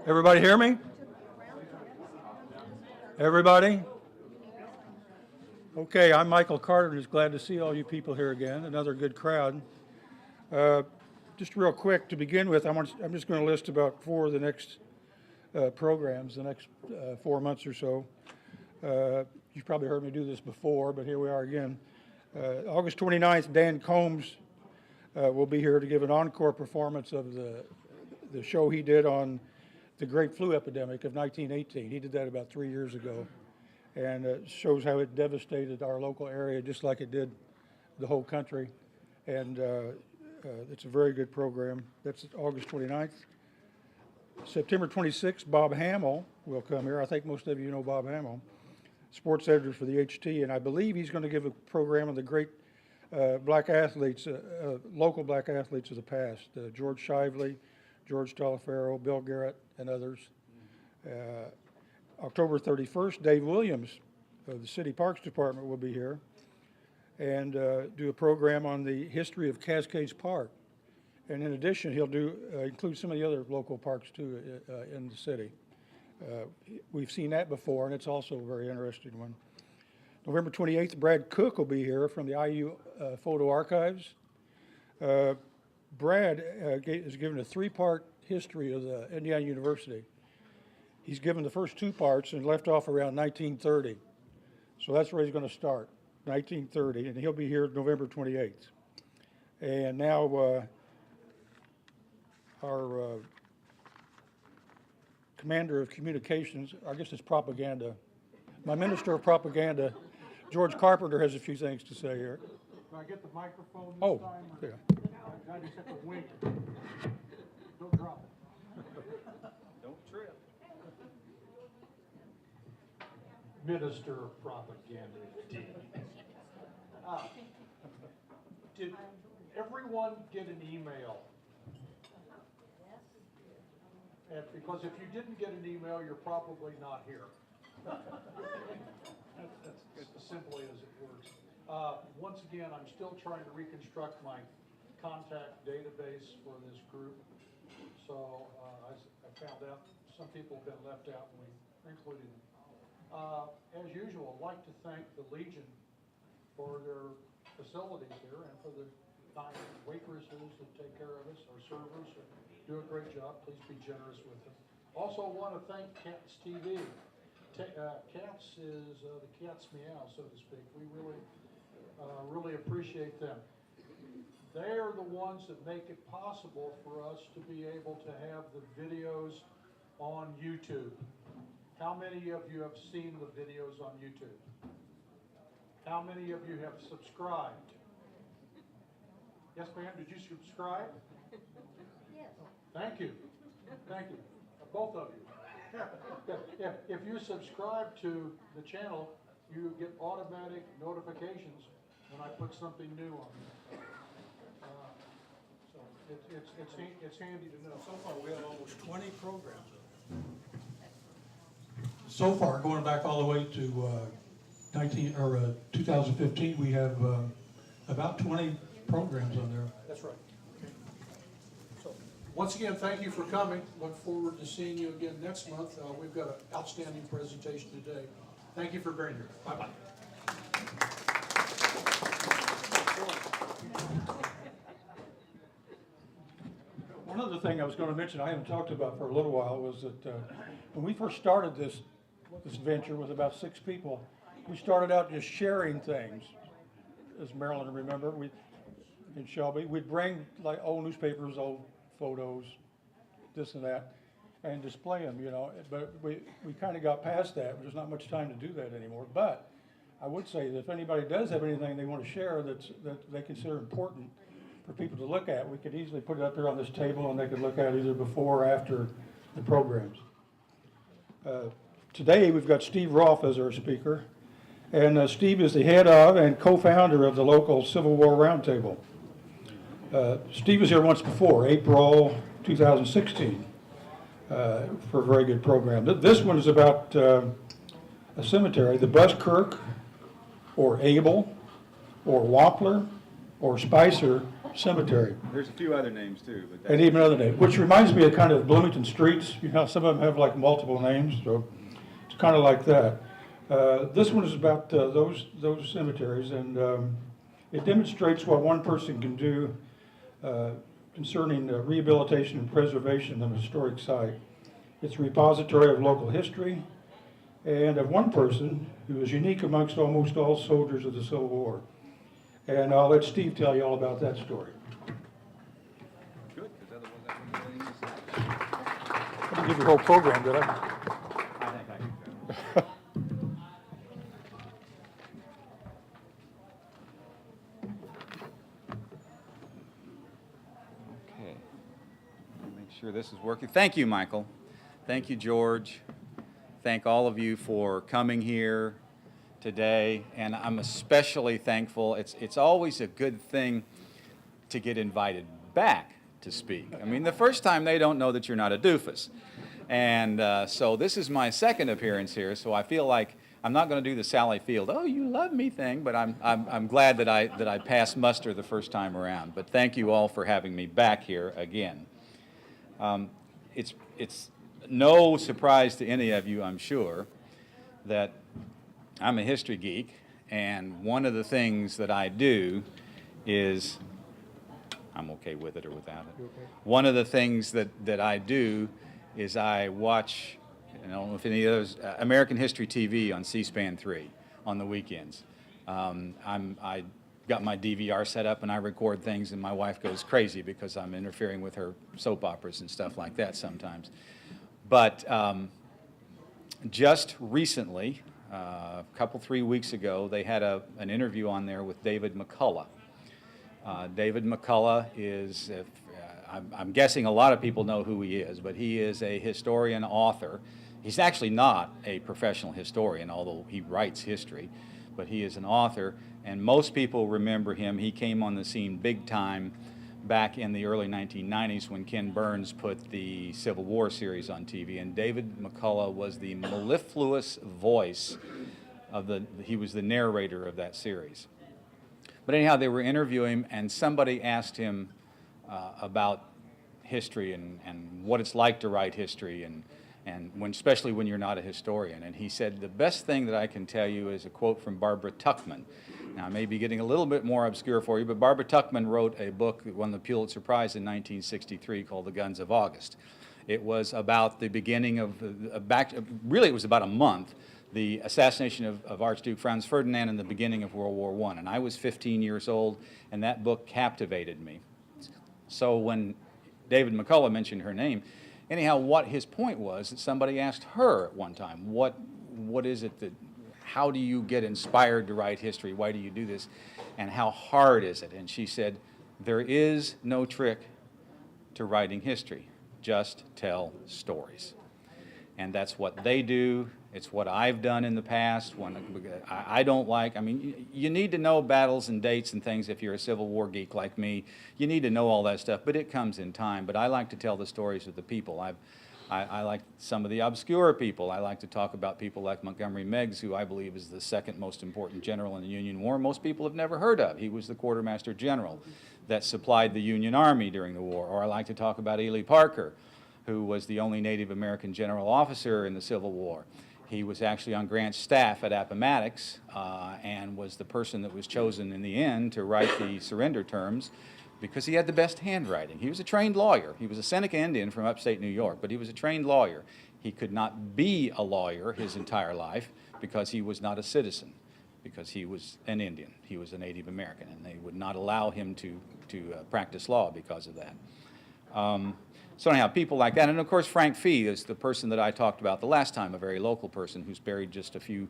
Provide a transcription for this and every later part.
Everybody hear me? Everybody? Okay, I'm Michael Carter, and just glad to see all you people here again. Another good crowd. Just real quick to begin with, I'm just going to list about four of the next programs, the next 4 months or so. You've probably heard me do this before, but here we are again. August 29th, Dan Combs will be here to give an encore performance of the show he did on the Great Flu Epidemic of 1918. He did that about 3 years ago, and it shows how it devastated our local area just like it did the whole country. And it's a very good program. That's August 29th. September 26th, Bob Hamill will come here. I think most of you know Bob Hamill, sports editor for the HT, and I believe he's going to give a program on the great black athletes, local black athletes of the past, George Shively, George Talifero, Bill Garrett, and others. October 31st, Dave Williams of the City Parks Department will be here and do a program on the history of Cascades Park. And in addition, he'll include some of the other local parks too in the city. We've seen that before, and it's also a very interesting one. November 28th, Brad Cook will be here from the IU Photo Archives. Brad is given a three-part history of the Indiana University. He's given the first two parts and left off around 1930. So that's where he's going to start, 1930, and he'll be here November 28th. And now our commander of communications, I guess it's propaganda, my minister of propaganda, George Carpenter, has a few things to say here. Can I get the microphone this time? Yeah. I just have to wink. Don't drop it. Don't trip. Minister of propaganda, indeed. Did everyone get an email? Because if you didn't get an email, you're probably not here. That's as simply as it works. Once again, I'm still trying to reconstruct my contact database for this group. So I found out some people have been left out, and we included them. As usual, I'd like to thank the Legion for their facilities here and for the fine waitresses that take care of us, our servers do a great job. Please be generous with them. Also want to thank Cats TV. Cats is the cat's meow, so to speak. We really appreciate them. They are the ones that make it possible for us to be able to have the videos on YouTube. How many of you have seen the videos on YouTube? How many of you have subscribed? Yes, ma'am, did you subscribe? Yes. Thank you. Thank you. Both of you. If you subscribe to the channel, you get automatic notifications when I put something new on there. So it's handy to know. So far, we have almost 20 programs. So far, going back all the way to 2015, we have about 20 programs on there. That's right. Okay. So, once again, thank you for coming. Look forward to seeing you again next month. We've got an outstanding presentation today. Thank you for being here. Bye-bye. One other thing I was going to mention I haven't talked about for a little while was that when we first started this venture with about 6 people, we started out just sharing things. As Marilyn remember, in Shelby, we'd bring like old newspapers, old photos, this and that, and display them, but we kind of got past that. There's not much time to do that anymore. But I would say that if anybody does have anything they want to share that they consider important for people to look at, we could easily put it up here on this table and they could look at it either before or after the programs. Today we've got Steve Rolfe as our speaker, and Steve is the head of and co-founder of the local Civil War Roundtable. Steve was here once before, April 2016, for a very good program. This one is about a cemetery, the Buskirk, or Abel, or Wampler, or Spicer Cemetery. There's a few other names too, but And even other names, which reminds me of kind of Bloomington streets. You know, some of them have like multiple names, so it's kind of like that. This one is about those cemeteries, and it demonstrates what one person can do concerning rehabilitation and preservation of a historic site. It's a repository of local history and of one person who is unique amongst almost all soldiers of the Civil War. And I'll let Steve tell you all about that story. good, because otherwise I wouldn't have anything to say. I didn't give you the whole program, did I? I think I do. Okay. Let me make sure this is working. Thank you, Michael. Thank you, George. Thank all of you for coming here today, and I'm especially thankful. It's always a good thing to get invited back to speak. I mean, the first time they don't know that you're not a doofus. And so this is my second appearance here, so I feel like I'm not going to do the Sally Field, oh, you love me thing, but I'm glad that I passed muster the first time around. But thank you all for having me back here again. It's no surprise to any of you, I'm sure, that I'm a history geek, and one of the things that I do is, I'm okay with it or without it. One of the things that I do is I watch, I don't know if any of those, American History TV on C-SPAN 3 on the weekends. I got my DVR set up and I record things, and my wife goes crazy because I'm interfering with her soap operas and stuff like that sometimes. But just recently, a couple, 3 weeks ago, they had an interview on there with David McCullough. David McCullough is, I'm guessing a lot of people know who he is, but he is a historian author. He's actually not a professional historian, although he writes history, but he is an author, and most people remember him. He came on the scene big time back in the early 1990s when Ken Burns put the Civil War series on TV, and David McCullough was the mellifluous voice of he was the narrator of that series. But anyhow, they were interviewing him, and somebody asked him about history and what it's like to write history, and especially when you're not a historian. And he said, the best thing that I can tell you is a quote from Barbara Tuchman. Now, I may be getting a little bit more obscure for you, but Barbara Tuchman wrote a book that won the Pulitzer Prize in 1963 called The Guns of August. It was about the beginning of, really it was about a month, the assassination of Archduke Franz Ferdinand and the beginning of World War I. And I was 15 years old, and that book captivated me. So when David McCullough mentioned her name, anyhow, what his point was that somebody asked her at one time, what is it that, how do you get inspired to write history? Why do you do this? And how hard is it? And she said, there is no trick to writing history. Just tell stories. And that's what they do. It's what I've done in the past. When I don't like, I mean, you need to know battles and dates and things if you're a Civil War geek like me. You need to know all that stuff, but it comes in time. But I like to tell the stories of the people. I like some of the obscure people. I like to talk about people like Montgomery Meigs, who I believe is the second most important general in the Union War. Most people have never heard of. He was the quartermaster general that supplied the Union Army during the war. Or I like to talk about Ely Parker, who was the only Native American general officer in the Civil War. He was actually on Grant's staff at Appomattox and was the person that was chosen in the end to write the surrender terms because he had the best handwriting. He was a trained lawyer. He was a Seneca Indian from upstate New York, but he was a trained lawyer. He could not be a lawyer his entire life because he was not a citizen, because he was an Indian. He was a Native American, and they would not allow him to practice law because of that. So anyhow, people like that. And of course, Frank Fee is the person that I talked about the last time, a very local person who's buried just a few,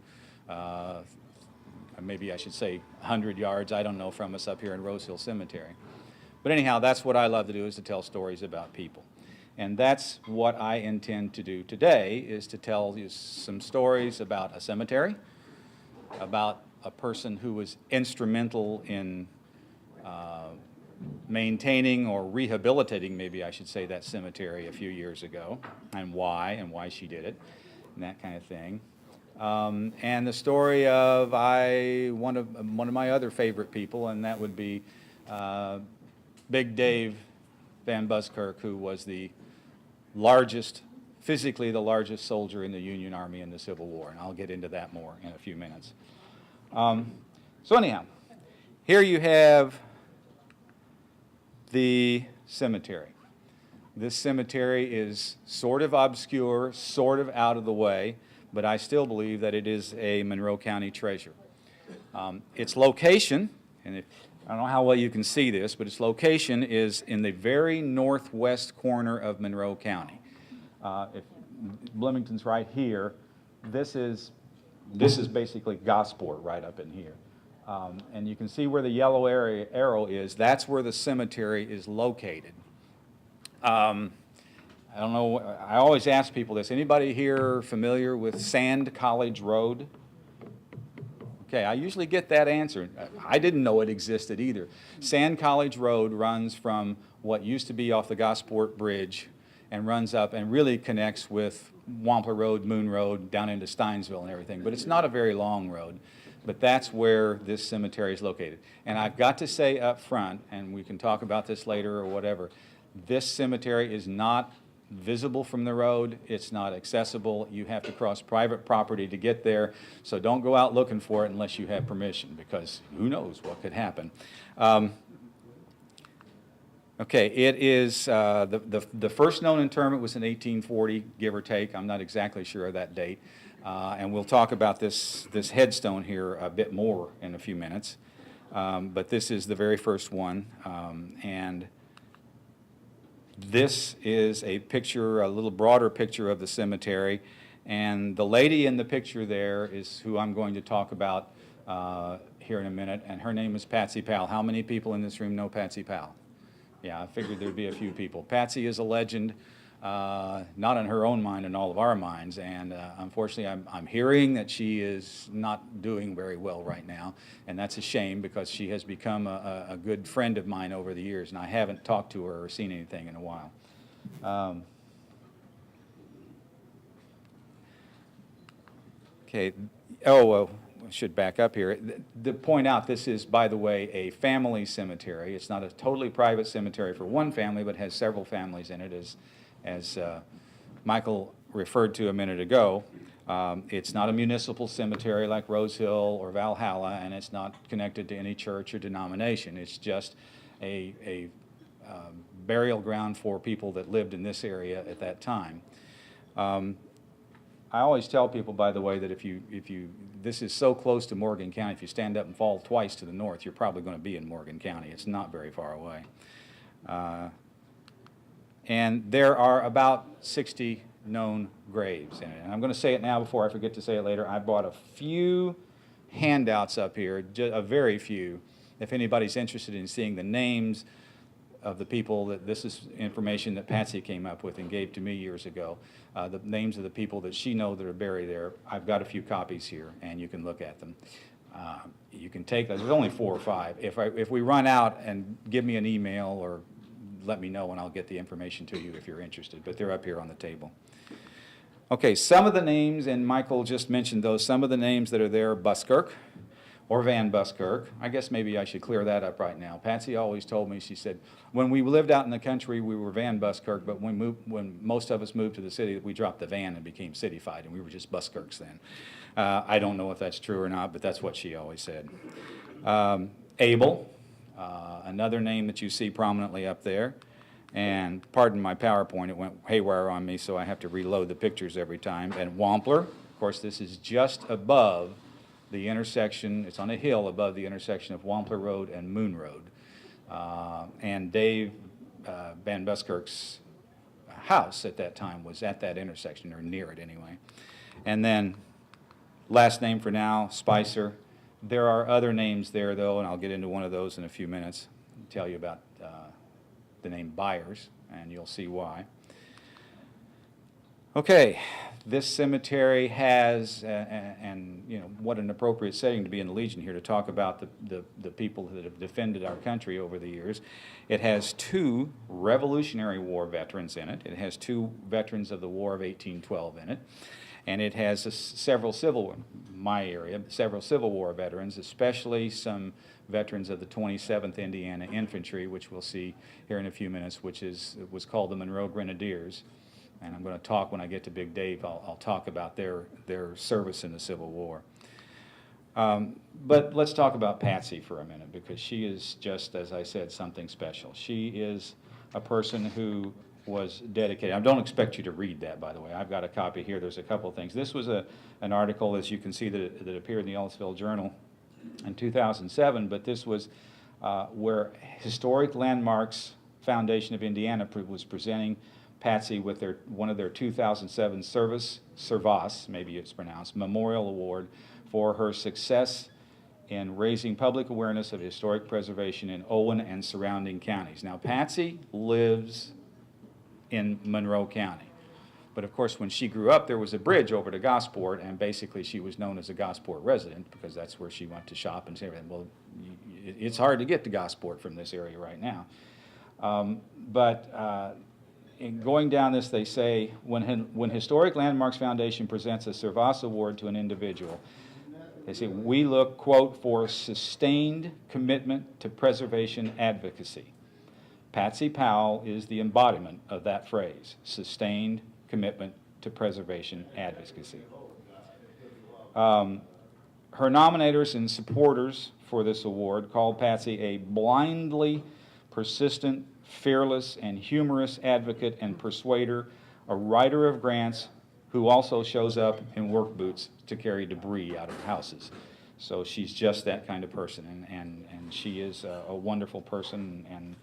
maybe I should say 100 yards, I don't know, from us up here in Rose Hill Cemetery. But anyhow, that's what I love to do, is to tell stories about people. And that's what I intend to do today, is to tell you some stories about a cemetery, about a person who was instrumental in maintaining or rehabilitating, maybe I should say, that cemetery a few years ago, and why she did it, and that kind of thing. And the story of one of my other favorite people, and that would be Big Dave Van Buskirk, who was the largest, physically the largest soldier in the Union Army in the Civil War, and I'll get into that more in a few minutes. So anyhow, here you have the cemetery. This cemetery is sort of obscure, sort of out of the way, but I still believe that it is a Monroe County treasure. Its location, and I don't know how well you can see this, but its location is in the very northwest corner of Monroe County. If Bloomington's right here, this is basically Gosport right up in here. And you can see where the yellow arrow is. That's where the cemetery is located. I don't know, I always ask people this. Anybody here familiar with Sand College Road? Okay, I usually get that answer. I didn't know it existed either. Sand College Road runs from what used to be off the Gosport Bridge and runs up and really connects with Wampler Road, Moon Road, down into Steinsville and everything. But it's not a very long road. But that's where this cemetery is located. And I've got to say up front, and we can talk about this later or whatever, this cemetery is not visible from the road. It's not accessible. You have to cross private property to get there. So don't go out looking for it unless you have permission, because who knows what could happen. Okay, it is, the first known interment was in 1840, give or take. I'm not exactly sure of that date. And we'll talk about this headstone here a bit more in a few minutes. But this is the very first one. And this is a picture, a little broader picture of the cemetery. And the lady in the picture there is who I'm going to talk about here in a minute. And her name is Patsy Powell. How many people in this room know Patsy Powell? Yeah, I figured there'd be a few people. Patsy is a legend. Not in her own mind, in all of our minds, and unfortunately I'm hearing that she is not doing very well right now, and that's a shame because she has become a good friend of mine over the years, and I haven't talked to her or seen anything in a while. Okay, I should back up here. To point out, this is, by the way, a family cemetery. It's not a totally private cemetery for one family, but has several families in it, as Michael referred to a minute ago. It's not a municipal cemetery like Rose Hill or Valhalla, and it's not connected to any church or denomination. It's just a burial ground for people that lived in this area at that time. I always tell people, by the way, that if you this is so close to Morgan County, if you stand up and fall twice to the north, you're probably going to be in Morgan County. It's not very far away. And there are about 60 known graves in it. And I'm going to say it now before I forget to say it later. I brought a few handouts up here, a very few. If anybody's interested in seeing the names of the people, that this is information that Patsy came up with and gave to me years ago. The names of the people that she knows that are buried there. I've got a few copies here, and you can look at them. You can take those. There's only 4 or 5. If we run out, and give me an email or let me know and I'll get the information to you if you're interested, but they're up here on the table. Okay, some of the names, and Michael just mentioned those, some of the names that are there, Buskirk or Van Buskirk. I guess maybe I should clear that up right now. Patsy always told me, she said, when we lived out in the country, we were Van Buskirk, but when most of us moved to the city, we dropped the Van and became cityfied, and we were just Buskirks then. I don't know if that's true or not, but that's what she always said. Abel. Another name that you see prominently up there, and pardon my PowerPoint, it went haywire on me, so I have to reload the pictures every time. And Wampler, of course, this is just above the intersection, it's on a hill above the intersection of Wampler Road and Moon Road. And Dave Van Buskirk's house at that time was at that intersection, or near it anyway. And then, last name for now, Spicer. There are other names there, though, and I'll get into one of those in a few minutes and tell you about the name Byers, and you'll see why. Okay, this cemetery has, and you know, what an appropriate setting to be in the Legion here to talk about the people that have defended our country over the years. It has 2 Revolutionary War veterans in it. It has 2 veterans of the War of 1812 in it. And it has several my area, several Civil War veterans, especially some veterans of the 27th Indiana Infantry, which we'll see here in a few minutes, which was called the Monroe Grenadiers. And I'm going to talk, when I get to Big Dave, I'll talk about their service in the Civil War. But let's talk about Patsy for a minute, because she is just, as I said, something special. She is a person who was dedicated. I don't expect you to read that, by the way. I've got a copy here. There's a couple of things. This was an article, as you can see, that appeared in the Ellisville Journal in 2007, but this was where Historic Landmarks Foundation of Indiana was presenting Patsy with one of their 2007 Service, maybe it's pronounced, Memorial Award for her success in raising public awareness of historic preservation in Owen and surrounding counties. Now, Patsy lives in Monroe County. But of course, when she grew up, there was a bridge over to Gosport, and basically she was known as a Gosport resident because that's where she went to shop and everything. Well, it's hard to get to Gosport from this area right now. In going down this, they say, when Historic Landmarks Foundation presents a Service Award to an individual, they say, we look, quote, for sustained commitment to preservation advocacy. Patsy Powell is the embodiment of that phrase, sustained commitment to preservation advocacy. Her nominators and supporters for this award called Patsy a blindly persistent, fearless, and humorous advocate and persuader, a writer of grants who also shows up in work boots to carry debris out of houses. So she's just that kind of person, and she is a wonderful person, and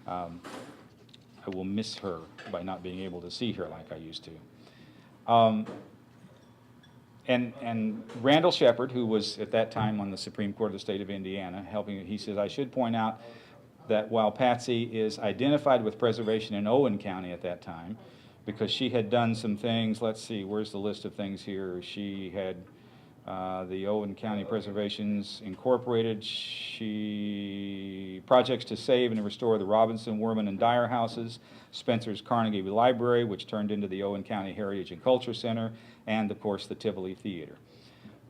I will miss her by not being able to see her like I used to. And Randall Shepard, who was at that time on the Supreme Court of the state of Indiana, he says, I should point out that while Patsy is identified with preservation in Owen County at that time, because she had done some things, let's see, where's the list of things here? She had the Owen County Preservations Incorporated, projects to save and restore the Robinson, Worman, and Dyer houses, Spencer's Carnegie Library, which turned into the Owen County Heritage and Culture Center, and of course the Tivoli Theater.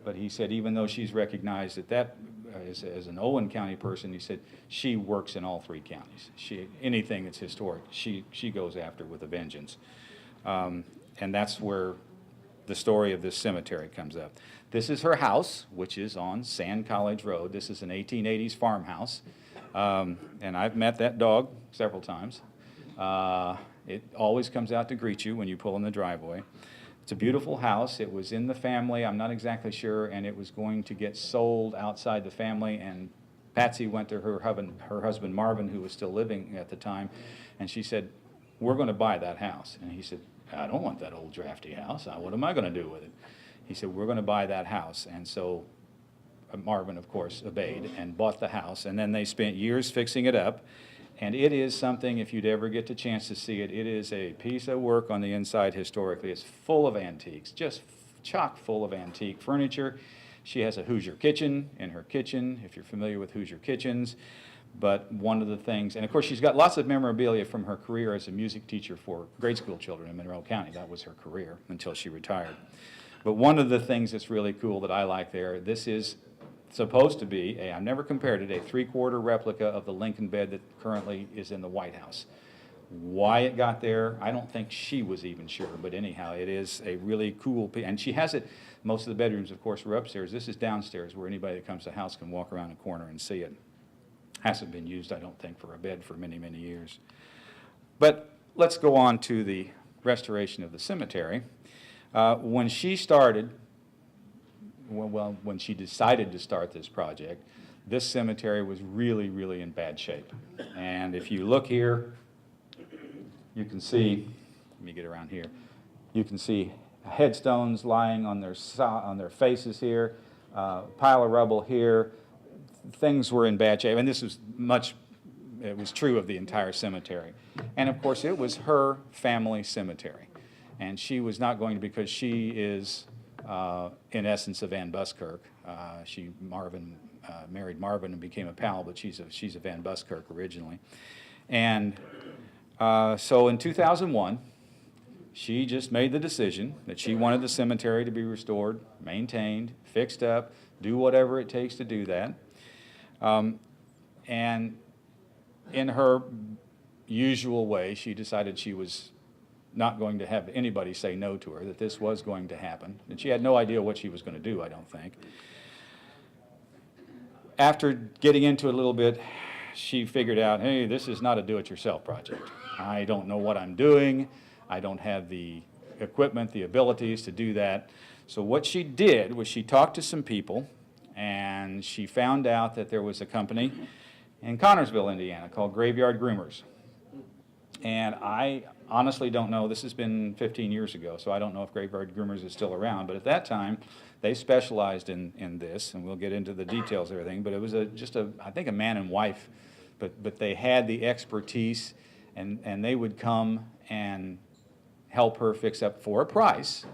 But he said even though she's recognized as an Owen County person, he said she works in all three counties. Anything that's historic, she goes after with a vengeance. And that's where the story of this cemetery comes up. This is her house, which is on Sand College Road. This is an 1880s farmhouse. And I've met that dog several times. It always comes out to greet you when you pull in the driveway. It's a beautiful house. It was in the family, I'm not exactly sure, and it was going to get sold outside the family, and Patsy went to her husband Marvin, who was still living at the time, and she said, we're going to buy that house. And he said, I don't want that old drafty house. What am I going to do with it? He said, we're going to buy that house. And so Marvin, of course, obeyed and bought the house, and then they spent years fixing it up. And it is something, if you'd ever get the chance to see it, it is a piece of work on the inside historically. It's full of antiques, just chock full of antique furniture. She has a Hoosier kitchen in her kitchen, if you're familiar with Hoosier kitchens. But one of the things, and of course she's got lots of memorabilia from her career as a music teacher for grade school children in Monroe County. That was her career until she retired. But one of the things that's really cool that I like there, this is supposed to be, I've never compared it, a three-quarter replica of the Lincoln bed that currently is in the White House. Why it got there, I don't think she was even sure, but anyhow, it is a really cool piece. And she has it, most of the bedrooms, of course, were upstairs. This is downstairs where anybody that comes to the house can walk around the corner and see it. Hasn't been used, I don't think, for a bed for many, many years. But let's go on to the restoration of the cemetery. When she started, when she decided to start this project, this cemetery was really, really in bad shape. And if you look here, you can see, let me get around here, you can see headstones lying on their faces here, pile of rubble here. Things were in bad shape, and this was it was true of the entire cemetery. And of course, it was her family cemetery. And she was not going to, because she is, in essence, a Van Buskirk. Marvin married Marvin and became a pal, but she's a Van Buskirk originally. And so in 2001, She just made the decision that she wanted the cemetery to be restored, maintained, fixed up, do whatever it takes to do that. And in her usual way, she decided she was not going to have anybody say no to her, that this was going to happen. And she had no idea what she was going to do, I don't think. After getting into it a little bit, she figured out, hey, this is not a do-it-yourself project. I don't know what I'm doing. I don't have the equipment, the abilities to do that. So what she did was she talked to some people, and she found out that there was a company in Connorsville, Indiana, called Graveyard Groomers. And I honestly don't know, this has been 15 years ago, so I don't know if Graveyard Groomers is still around, but at that time, they specialized in this, and we'll get into the details of everything, but it was I think a man and wife, but they had the expertise, and they would come and help her fix up for a price,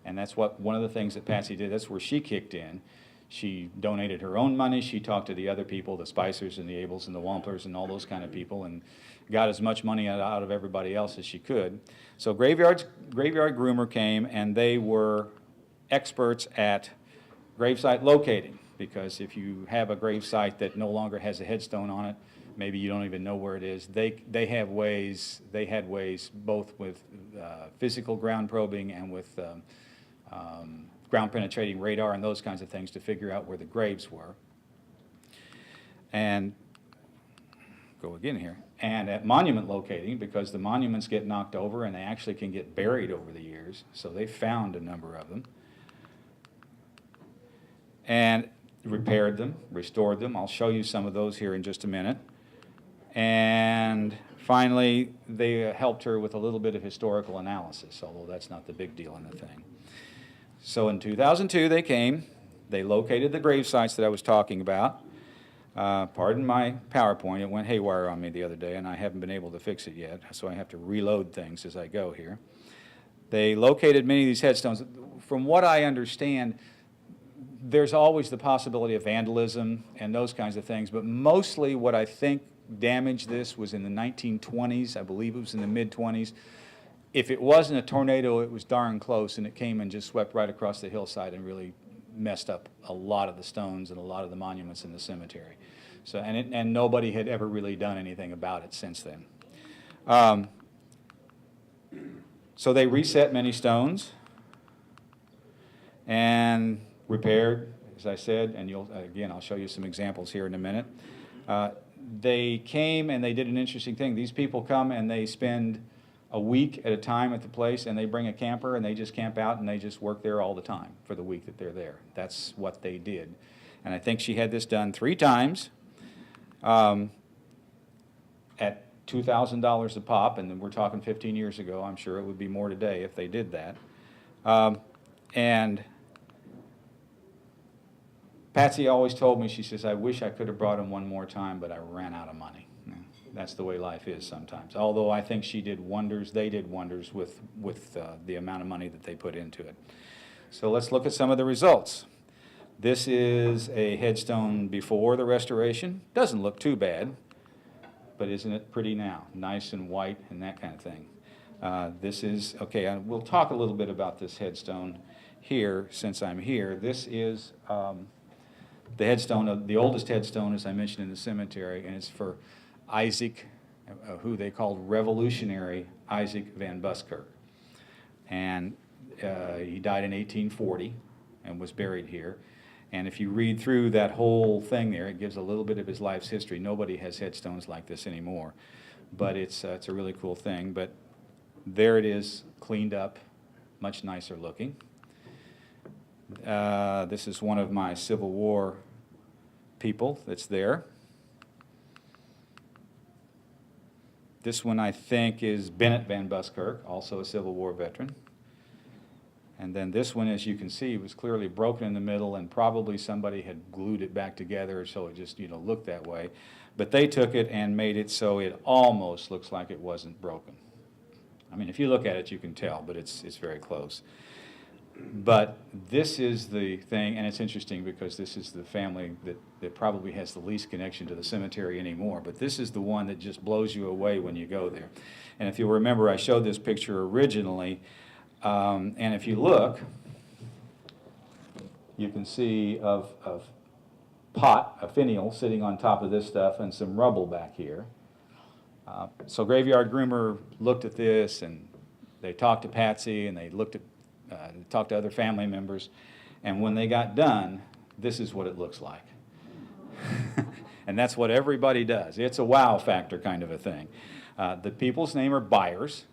and that's one of the things that Patsy did. That's where she kicked in. She donated her own money. She talked to the other people, the Spicers and the Abels and the Wamplers and all those kind of people, and got as much money out of everybody else as she could. So Graveyard Groomer came, and they were experts at gravesite locating, because if you have a gravesite that no longer has a headstone on it, maybe you don't even know where it is, they had ways both with physical ground probing and with ground penetrating radar and those kinds of things to figure out where the graves were. And go again here. And at monument locating, because the monuments get knocked over and they actually can get buried over the years, so they found a number of them and repaired them, restored them. I'll show you some of those here in just a minute. And finally, they helped her with a little bit of historical analysis, although that's not the big deal in the thing. So in 2002, they came. They located the grave sites that I was talking about. Pardon my PowerPoint. It went haywire on me the other day, and I haven't been able to fix it yet, so I have to reload things as I go here. They located many of these headstones. From what I understand, there's always the possibility of vandalism and those kinds of things, but mostly what I think damaged this was in the 1920s. I believe it was in the mid-20s. If it wasn't a tornado, it was darn close, and it came and just swept right across the hillside and really messed up a lot of the stones and a lot of the monuments in the cemetery. So, and nobody had ever really done anything about it since then. So they reset many stones and repaired, as I said, and again, I'll show you some examples here in a minute. They came and they did an interesting thing. These people come and they spend a week at a time at the place, and they bring a camper and they just camp out and they just work there all the time for the week that they're there. That's what they did. And I think she had this done 3 times at $2,000 a pop, and then we're talking 15 years ago. I'm sure it would be more today if they did that. And Patsy always told me, she says, I wish I could have brought him one more time, but I ran out of money. That's the way life is sometimes. Although I think she did wonders, they did wonders with the amount of money that they put into it. So let's look at some of the results. This is a headstone before the restoration. Doesn't look too bad, but isn't it pretty now? Nice and white and that kind of thing. This is, okay, we'll talk a little bit about this headstone here since I'm here. This is the headstone, the oldest headstone, as I mentioned, in the cemetery, and it's for Isaac, who they called Revolutionary Isaac Van Buskirk. And he died in 1840 and was buried here. And if you read through that whole thing there, it gives a little bit of his life's history. Nobody has headstones like this anymore, but it's a really cool thing. But there it is, cleaned up, much nicer looking. This is one of my Civil War people that's there. This one, I think, is Bennett Van Buskirk, also a Civil War veteran. And then this one, as you can see, was clearly broken in the middle, and probably somebody had glued it back together, so it just, looked that way. But they took it and made it so it almost looks like it wasn't broken. I mean, if you look at it, you can tell, but it's very close. But this is the thing, and it's interesting because this is the family that probably has the least connection to the cemetery anymore, but this is the one that just blows you away when you go there. And if you'll remember, I showed this picture originally, and if you look, you can see a finial sitting on top of this stuff and some rubble back here. So Graveyard Groomer looked at this, and they talked to Patsy, and they talked to other family members, and when they got done, this is what it looks like. And that's what everybody does. It's a wow factor kind of a thing. The people's name are Byers,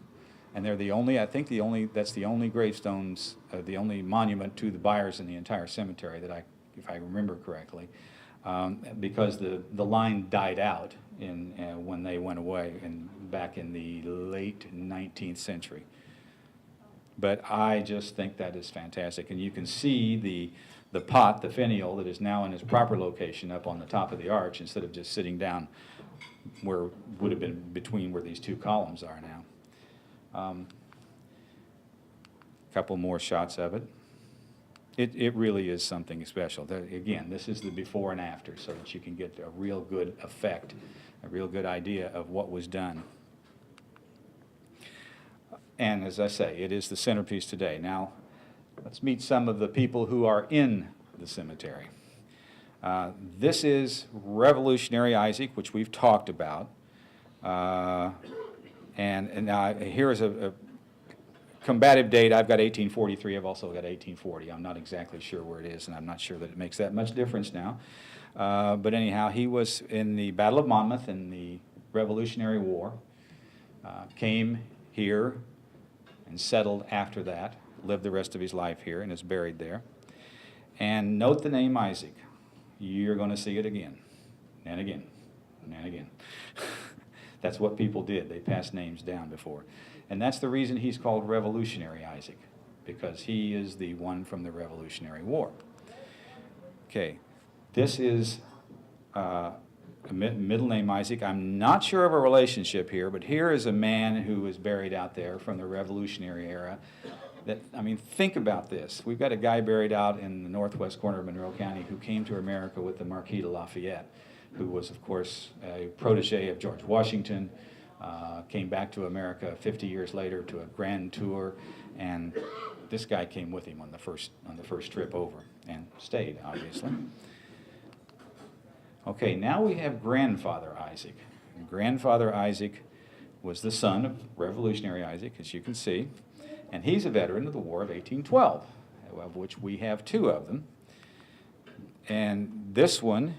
and they're the only, that's the only gravestones, the only monument to the Byers in the entire cemetery that if I remember correctly, because the line died out when they went away back in the late 19th century. But I just think that is fantastic. And you can see the pot, the finial, that is now in its proper location up on the top of the arch instead of just sitting down where it would have been between where these two columns are now. Couple more shots of it. It really is something special. Again, this is the before and after so that you can get a real good effect, a real good idea of what was done. And as I say, it is the centerpiece today. Now, let's meet some of the people who are in the cemetery. This is Revolutionary Isaac, which we've talked about. And now here is a combative date. I've got 1843. I've also got 1840. I'm not exactly sure where it is, and I'm not sure that it makes that much difference now. But anyhow, he was in the Battle of Monmouth in the Revolutionary War, came here and settled after that, lived the rest of his life here, and is buried there. And note the name Isaac. You're going to see it again, and again, and again. That's what people did. They passed names down before. And that's the reason he's called Revolutionary Isaac, because he is the one from the Revolutionary War. Okay, this is a middle name Isaac. I'm not sure of a relationship here, but here is a man who was buried out there from the Revolutionary era. I mean, think about this. We've got a guy buried out in the northwest corner of Monroe County who came to America with the Marquis de Lafayette, who was, of course, a protege of George Washington, came back to America 50 years later to a grand tour, and this guy came with him on the first trip over and stayed, obviously. Okay, now we have Grandfather Isaac. And Grandfather Isaac was the son of Revolutionary Isaac, as you can see, and he's a veteran of the War of 1812, of which we have two of them. And this one,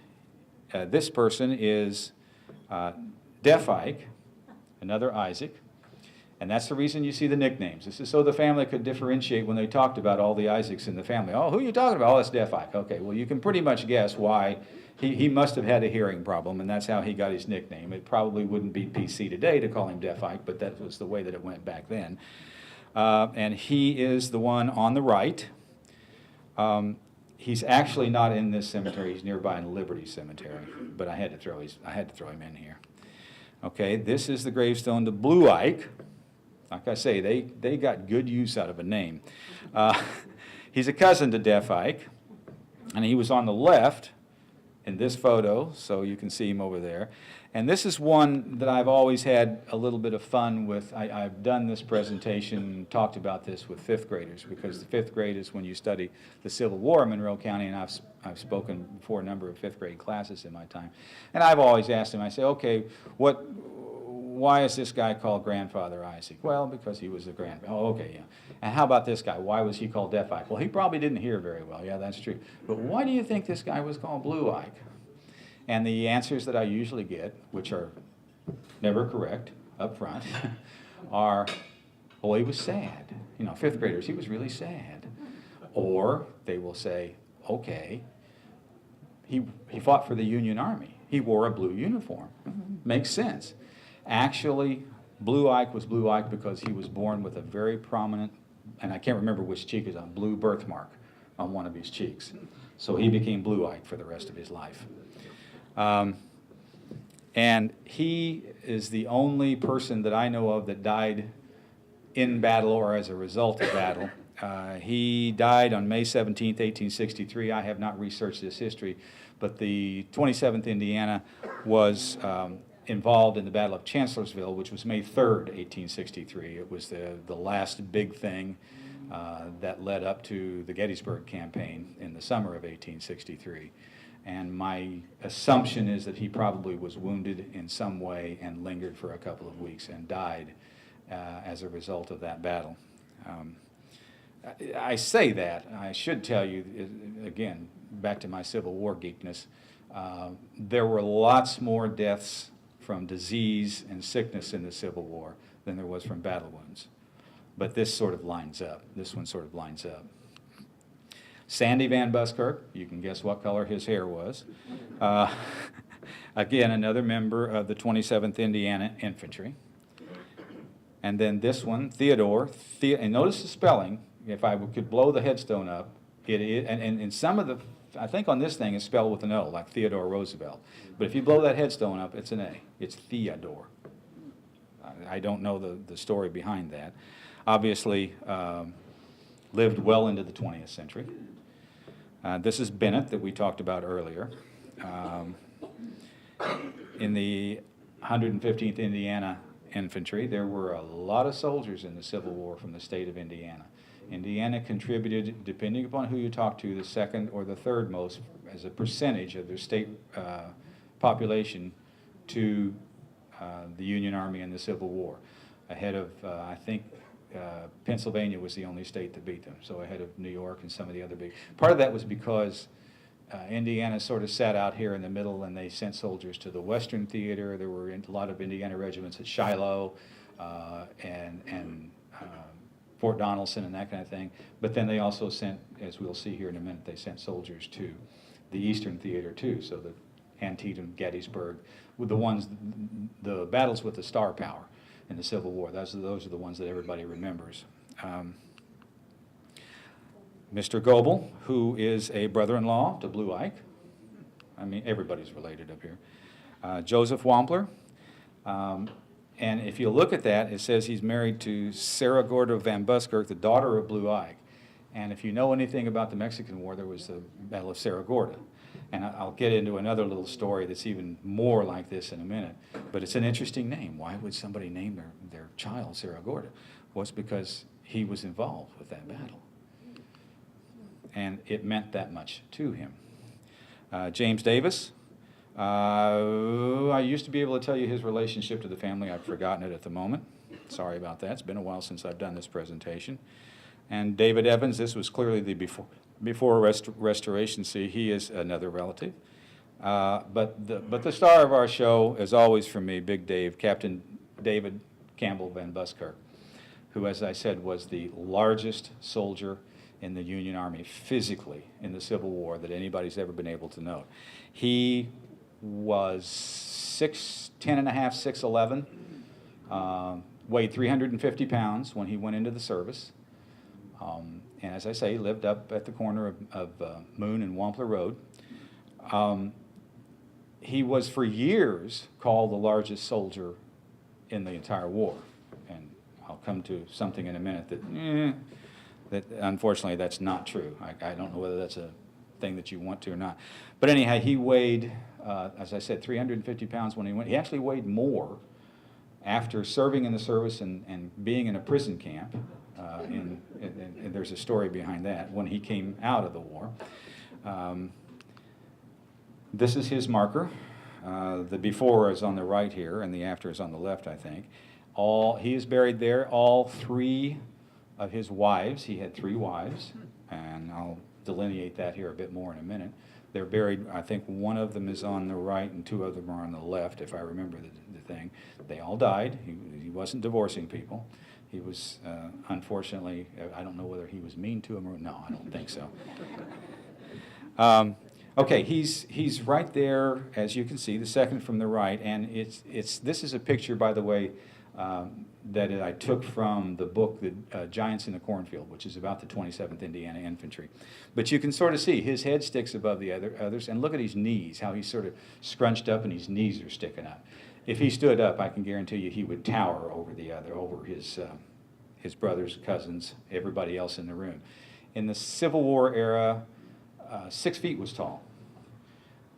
this person is Deaf Ike, another Isaac, and that's the reason you see the nicknames. This is so the family could differentiate when they talked about all the Isaacs in the family. Oh, who are you talking about? Oh, that's Deaf Ike. Okay, well, you can pretty much guess why. He must have had a hearing problem, and that's how he got his nickname. It probably wouldn't be PC today to call him Deaf Ike, but that was the way that it went back then. And he is the one on the right. He's actually not in this cemetery. He's nearby in Liberty Cemetery, but I had to throw him in here. Okay, this is the gravestone to Blue Ike. Like I say, they got good use out of a name. He's a cousin to Deaf Ike, and he was on the left in this photo, so you can see him over there. And this is one that I've always had a little bit of fun with. I've done this presentation, talked about this with fifth graders, because the fifth grade is when you study the Civil War in Monroe County, and I've spoken before a number of fifth grade classes in my time. And I've always asked them, I say, okay, why is this guy called Grandfather Isaac? Well, because he was a grandfather. Oh, okay, yeah. And how about this guy? Why was he called Deaf Ike? Well, he probably didn't hear very well. Yeah, that's true. But why do you think this guy was called Blue Ike? And the answers that I usually get, which are never correct up front, are, well, he was sad. You know, fifth graders, he was really sad. Or they will say, okay, he fought for the Union Army. He wore a blue uniform. Makes sense. Actually, Blue Ike was Blue Ike because he was born with a very prominent, and I can't remember which cheek is on, blue birthmark on one of his cheeks. So he became Blue Ike for the rest of his life. And he is the only person that I know of that died in battle or as a result of battle. He died on May 17th, 1863. I have not researched this history, but the 27th Indiana was involved in the Battle of Chancellorsville, which was May 3rd, 1863. It was the last big thing that led up to the Gettysburg campaign in the summer of 1863. And my assumption is that he probably was wounded in some way and lingered for a couple of weeks and died as a result of that battle. I say that, I should tell you, again, back to my Civil War geekness, there were lots more deaths from disease and sickness in the Civil War than there was from battle wounds. But this sort of lines up. This one sort of lines up. Sandy Van Buskirk, you can guess what color his hair was. Again, another member of the 27th Indiana Infantry. And then this one, Theodore, and notice the spelling. If I could blow the headstone up, it is, and some of the, I think on this thing it's spelled with an O, like Theodore Roosevelt. But if you blow that headstone up, it's an A. It's Theodore. I don't know the story behind that. Obviously, lived well into the 20th century. This is Bennett that we talked about earlier. In the 115th Indiana Infantry, there were a lot of soldiers in the Civil War from the state of Indiana. Indiana contributed, depending upon who you talk to, the second or the third most as a percentage of their state population to the Union Army in the Civil War. Ahead of, I think, Pennsylvania was the only state that beat them, so ahead of New York and some of the other big. Part of that was because Indiana sort of sat out here in the middle, and they sent soldiers to the Western Theater. There were a lot of Indiana regiments at Shiloh and Fort Donelson and that kind of thing. But then they also sent, as we'll see here in a minute, they sent soldiers to the Eastern Theater too, so the Antietam, Gettysburg, with the battles with the star power in the Civil War. Those are the ones that everybody remembers. Mr. Goebel, who is a brother-in-law to Blue Ike. I mean, everybody's related up here. Joseph Wampler. And if you look at that, it says he's married to Sarah Gorda Van Buskirk, the daughter of Blue Ike. And if you know anything about the Mexican War, there was the Battle of Sarah Gorda. And I'll get into another little story that's even more like this in a minute. But it's an interesting name. Why would somebody name their child Sarah Gorda? Well, it's because he was involved with that battle. And it meant that much to him. James Davis. I used to be able to tell you his relationship to the family. I've forgotten it at the moment. Sorry about that. It's been a while since I've done this presentation. And David Evans, this was clearly the before restoration. See, he is another relative. But the star of our show, as always for me, Big Dave, Captain David Campbell Van Buskirk, who, as I said, was the largest soldier in the Union Army physically in the Civil War that anybody's ever been able to note. He was 6'10 and a half, 6'11", weighed 350 pounds when he went into the service. And as I say, he lived up at the corner of Moon and Wampler Road. He was for years called the largest soldier in the entire war. And I'll come to something in a minute that unfortunately that's not true. I don't know whether that's a thing that you want to or not. But anyhow, he weighed, as I said, 350 pounds when he went. He actually weighed more after serving in the service and being in a prison camp. And there's a story behind that when he came out of the war. This is his marker. The before is on the right here, and the after is on the left, I think. He is buried there. All three of his wives, he had 3 wives, and I'll delineate that here a bit more in a minute. They're buried, I think one of them is on the right and 2 of them are on the left, if I remember the thing. They all died. He wasn't divorcing people. He was, unfortunately, I don't know whether he was mean to them or no, I don't think so. Okay, he's right there, as you can see, the second from the right, and this is a picture, by the way, that I took from the book, Giants in the Cornfield, which is about the 27th Indiana Infantry. But you can sort of see his head sticks above the others, and look at his knees, how he's sort of scrunched up and his knees are sticking up. If he stood up, I can guarantee you he would tower over his his brothers, cousins, everybody else in the room. In the Civil War era, 6 feet was tall.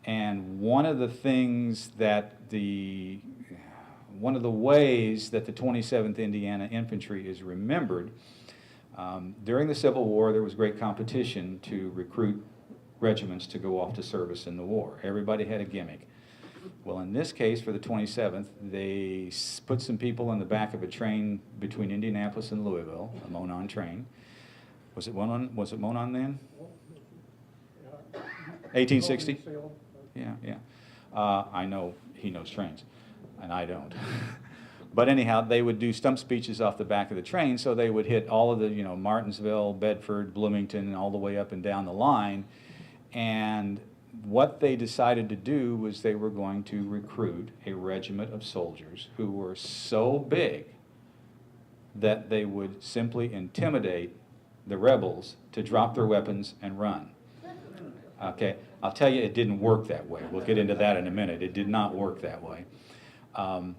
And one of the ways that the 27th Indiana Infantry is remembered, during the Civil War, there was great competition to recruit regiments to go off to service in the war. Everybody had a gimmick. Well, in this case, for the 27th, they put some people in the back of a train between Indianapolis and Louisville, a Monon train. Was it Monon then? 1860? Yeah, yeah. I know he knows trains, and I don't. But anyhow, they would do stump speeches off the back of the train, so they would hit all of the, Martinsville, Bedford, Bloomington, and all the way up and down the line. And what they decided to do was they were going to recruit a regiment of soldiers who were so big that they would simply intimidate the rebels to drop their weapons and run. Okay, I'll tell you, it didn't work that way. We'll get into that in a minute. It did not work that way. I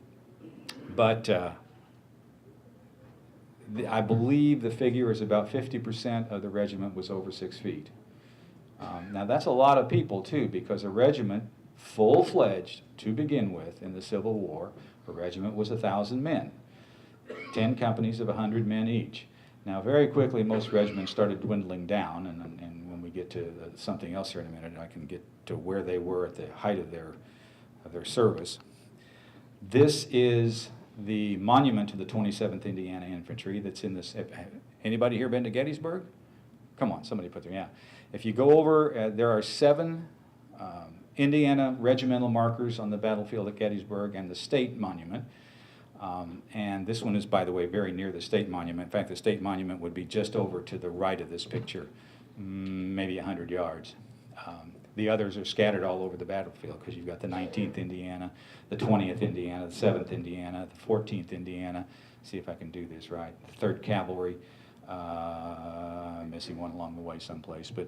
believe the figure is about 50% of the regiment was over 6 feet. Now that's a lot of people too, because a regiment, full-fledged to begin with in the Civil War, a regiment was 1,000 men, 10 companies of 100 men each. Now very quickly most regiments started dwindling down, and when we get to something else here in a minute, I can get to where they were at the height of their service. This is the monument to the 27th Indiana Infantry that's in this. Anybody here been to Gettysburg? Come on, somebody put there, yeah. If you go over, there are 7 Indiana regimental markers on the battlefield at Gettysburg and the state monument. And this one is, by the way, very near the state monument. In fact, the state monument would be just over to the right of this picture, maybe 100 yards. The others are scattered all over the battlefield because you've got the 19th Indiana, the 20th Indiana, the 7th Indiana, the 14th Indiana. See if I can do this right. The 3rd Cavalry. I'm missing one along the way someplace, but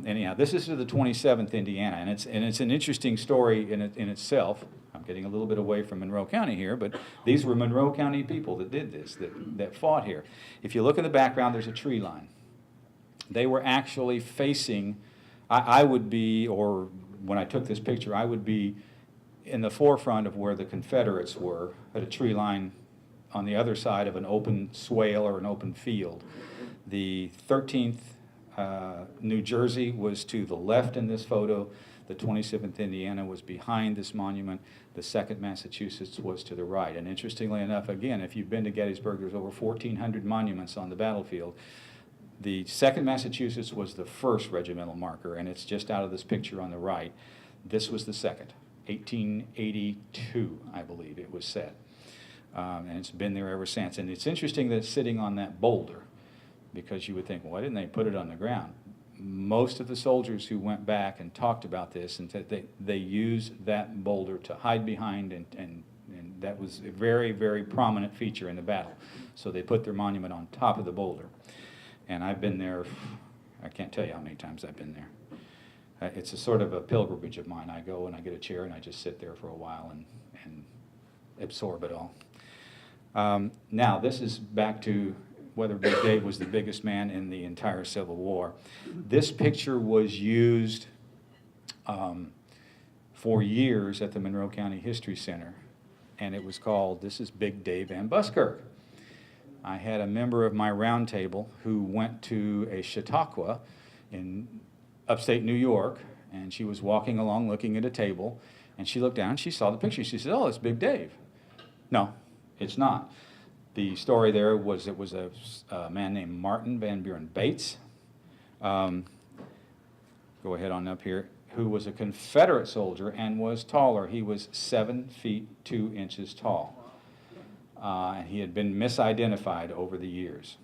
anyhow, this is to the 27th Indiana, and it's an interesting story in itself. I'm getting a little bit away from Monroe County here, but these were Monroe County people that did this, that fought here. If you look in the background, there's a tree line. They were actually facing. I would be, or when I took this picture, I would be in the forefront of where the Confederates were at a tree line on the other side of an open swale or an open field. The 13th New Jersey was to the left in this photo. The 27th Indiana was behind this monument. The 2nd Massachusetts was to the right. And interestingly enough, again, if you've been to Gettysburg, there's over 1,400 monuments on the battlefield. The 2nd Massachusetts was the first regimental marker, and it's just out of this picture on the right. This was the 2nd, 1882, I believe it was set. And it's been there ever since. And it's interesting that it's sitting on that boulder, because you would think, well, why didn't they put it on the ground? Most of the soldiers who went back and talked about this, and they used that boulder to hide behind, and that was a very, very prominent feature in the battle. So they put their monument on top of the boulder. And I've been there, I can't tell you how many times I've been there. It's a sort of a pilgrimage of mine. I go and I get a chair and I just sit there for a while and absorb it all. Now, this is back to whether Big Dave was the biggest man in the entire Civil War. This picture was used for years at the Monroe County History Center, and it was called, "This is Big Dave and Buskirk." I had a member of my round table who went to a Chautauqua in upstate New York, and she was walking along looking at a table, and she looked down, she saw the picture, she said, "Oh, it's Big Dave." No, it's not. The story there was it was a man named Martin Van Buren Bates. Go ahead on up here, who was a Confederate soldier and was taller. He was 7 feet 2 inches tall. He had been misidentified over the years.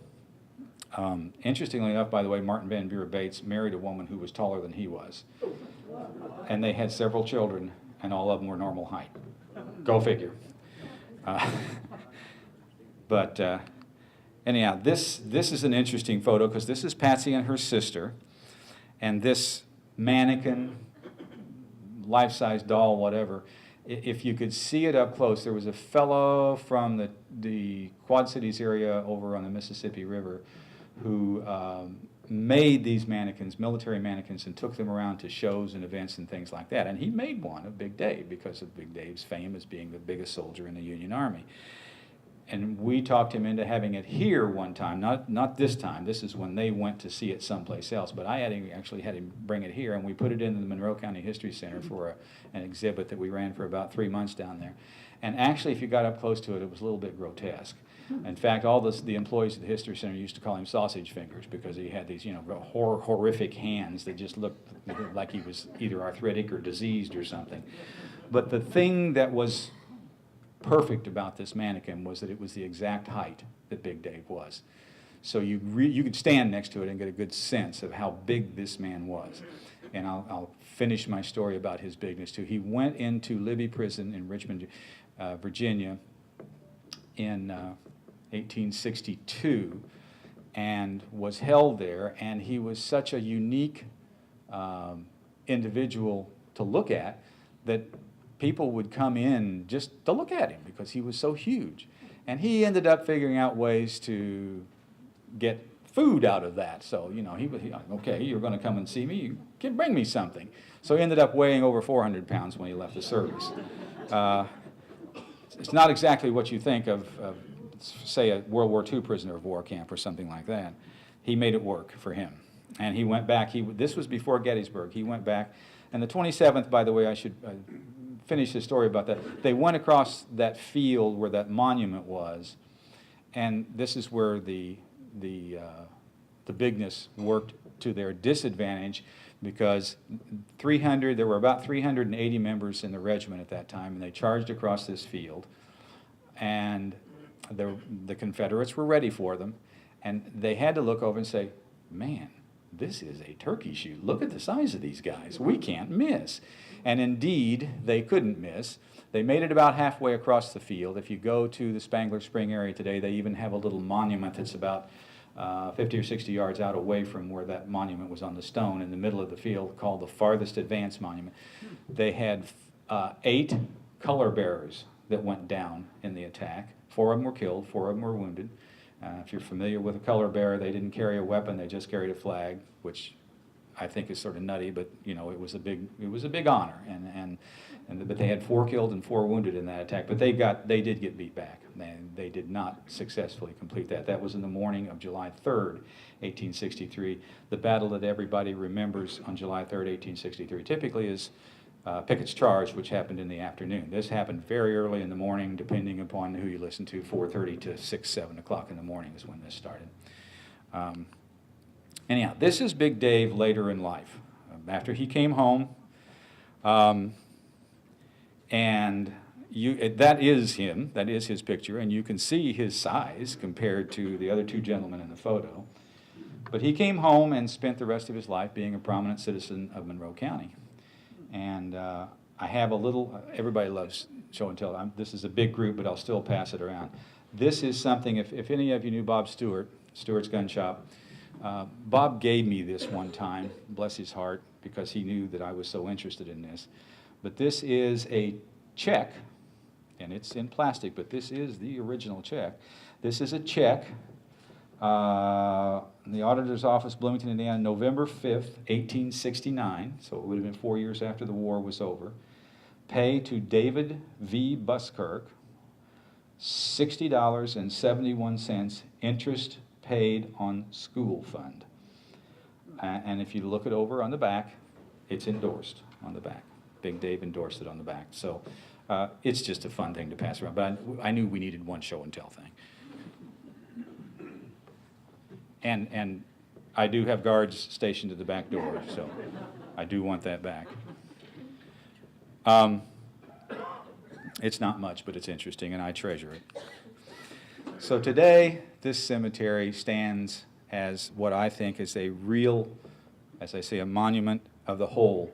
Interestingly enough, by the way, Martin Van Buren Bates married a woman who was taller than he was. And they had several children, and all of them were normal height. Go figure. Anyhow, this is an interesting photo because this is Patsy and her sister, and this mannequin, life-size doll, whatever, if you could see it up close, there was a fellow from the Quad Cities area over on the Mississippi River who made these mannequins, military mannequins, and took them around to shows and events and things like that. And he made one of Big Dave because of Big Dave's fame as being the biggest soldier in the Union Army. And we talked him into having it here one time, not this time. This is when they went to see it someplace else. But I actually had him bring it here, and we put it in the Monroe County History Center for an exhibit that we ran for about 3 months down there. And actually, if you got up close to it, it was a little bit grotesque. In fact, all the employees at the History Center used to call him Sausage Fingers because he had these, horrific hands that just looked like he was either arthritic or diseased or something. But the thing that was perfect about this mannequin was that it was the exact height that Big Dave was. So you could stand next to it and get a good sense of how big this man was. And I'll finish my story about his bigness too. He went into Libby Prison in Richmond, Virginia in 1862 and was held there, and he was such a unique individual to look at that people would come in just to look at him because he was so huge. And he ended up figuring out ways to get food out of that. So, he was, okay, you're going to come and see me, you can bring me something. So he ended up weighing over 400 pounds when he left the service. It's not exactly what you think of, say, a World War II prisoner of war camp or something like that. He made it work for him. And he went back, this was before Gettysburg, he went back, and the 27th, by the way, I should finish the story about that. They went across that field where that monument was, and this is where the bigness worked to their disadvantage because there were about 380 members in the regiment at that time, and they charged across this field, and the Confederates were ready for them, and they had to look over and say, man, this is a turkey shoot. Look at the size of these guys. We can't miss. And indeed, they couldn't miss. They made it about halfway across the field. If you go to the Spangler Spring area today, they even have a little monument that's about 50 or 60 yards out away from where that monument was on the stone in the middle of the field called the Farthest Advance Monument. They had 8 color bearers that went down in the attack. 4 of them were killed, 4 of them were wounded. If you're familiar with a color bearer, they didn't carry a weapon, they just carried a flag, which I think is sort of nutty, but it was a big honor, but they had 4 killed and 4 wounded in that attack. But they did get beat back. They did not successfully complete that. That was in the morning of July 3rd, 1863. The battle that everybody remembers on July 3rd, 1863, typically is Pickett's Charge, which happened in the afternoon. This happened very early in the morning, depending upon who you listen to. 4:30 to 6, 7 o'clock in the morning is when this started. Anyhow, this is Big Dave later in life. After he came home, and that is him, that is his picture, and you can see his size compared to the other 2 gentlemen in the photo. But he came home and spent the rest of his life being a prominent citizen of Monroe County. And I have a little, everybody loves show and tell. This is a big group, but I'll still pass it around. This is something, if any of you knew Bob Stewart, Stewart's Gun Shop, Bob gave me this one time, bless his heart, because he knew that I was so interested in this. But this is a check, and it's in plastic, but this is the original check. This is a check in the auditor's office, Bloomington, Indiana, November 5th, 1869, so it would have been 4 years after the war was over. Pay to David V. Buskirk, $60.71, interest paid on school fund. And if you look it over on the back, it's endorsed on the back. Big Dave endorsed it on the back. So it's just a fun thing to pass around. But I knew we needed one show and tell thing. And I do have guards stationed at the back door, so I do want that back. It's not much, but it's interesting, and I treasure it. So today, this cemetery stands as what I think is a real, as I say, a monument of the whole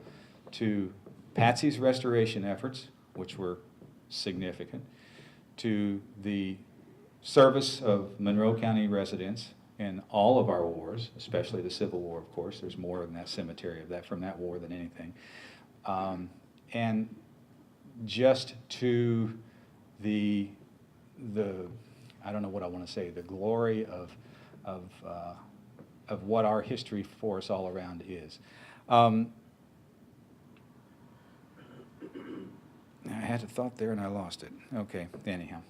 to Patsy's restoration efforts, which were significant, to the service of Monroe County residents in all of our wars, especially the Civil War, of course. There's more in that cemetery from that war than anything. And just to the, I don't know what I want to say, the glory of what our history for us all around is. I had a thought there and I lost it. Okay, anyhow.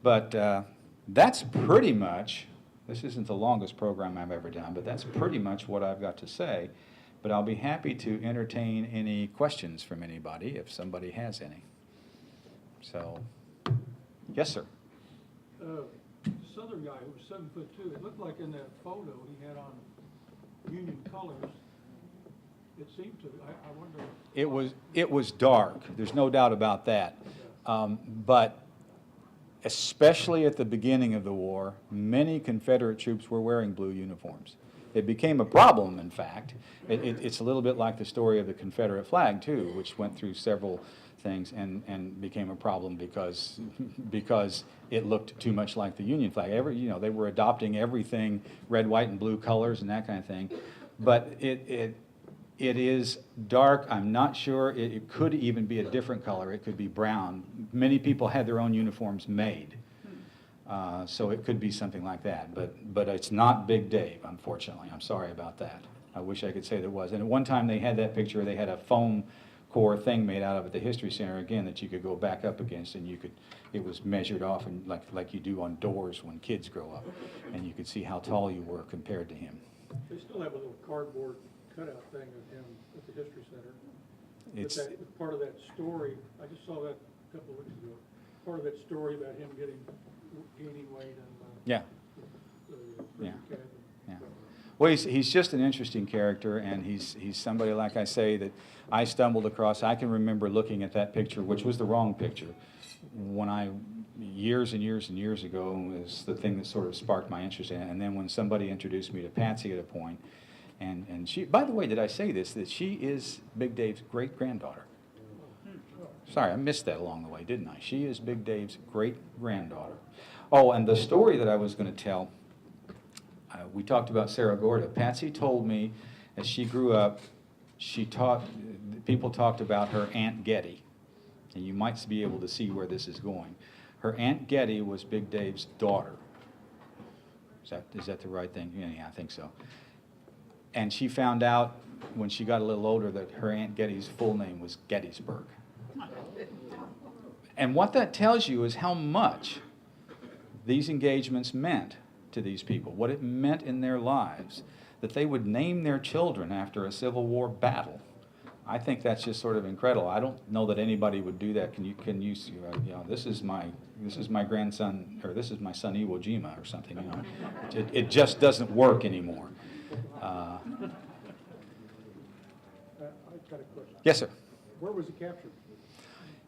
But that's pretty much, this isn't the longest program I've ever done, but that's pretty much what I've got to say. But I'll be happy to entertain any questions from anybody if somebody has any. So, yes, sir. Southern guy who was 7'2", it looked like in that photo he had on Union colors. It seemed to, I wonder. It was dark, there's no doubt about that. But especially at the beginning of the war, many Confederate troops were wearing blue uniforms. It became a problem, in fact. It's a little bit like the story of the Confederate flag, too, which went through several things and became a problem because it looked too much like the Union flag. They were adopting everything, red, white, and blue colors and that kind of thing. But it is dark. I'm not sure. It could even be a different color. It could be brown. Many people had their own uniforms made. So it could be something like that. But it's not Big Dave, unfortunately. I'm sorry about that. I wish I could say there was. And at one time they had that picture. They had a foam core thing made out of it at the History Center, again, that you could go back up against, and it was measured off and like you do on doors when kids grow up. And you could see how tall you were compared to him. They still have a little cardboard cutout thing of him at the History Center. It's Part of that story, I just saw that a couple of weeks ago, part of that story about him gaining weight and yeah. the Yeah. cabin. Yeah. Well, he's just an interesting character, and he's somebody, like I say, that I stumbled across. I can remember looking at that picture, which was the wrong picture, years and years and years ago, was the thing that sort of sparked my interest in it. And then when somebody introduced me to Patsy at a point, and she, by the way, did I say this, that she is Big Dave's great-granddaughter? Sorry, I missed that along the way, didn't I? She is Big Dave's great-granddaughter. Oh, and the story that I was going to tell, we talked about Sarah Gorda. Patsy told me as she grew up, people talked about her Aunt Getty, and you might be able to see where this is going. Her Aunt Getty was Big Dave's daughter. Is that the right thing? Yeah, I think so. And she found out when she got a little older that her Aunt Getty's full name was Gettysburg. And what that tells you is how much these engagements meant to these people, what it meant in their lives, that they would name their children after a Civil War battle. I think that's just sort of incredible. I don't know that anybody would do that. This is my grandson, or this is my son Iwo Jima, or something. It just doesn't work anymore. I've got a question. Yes, sir. Where was he captured?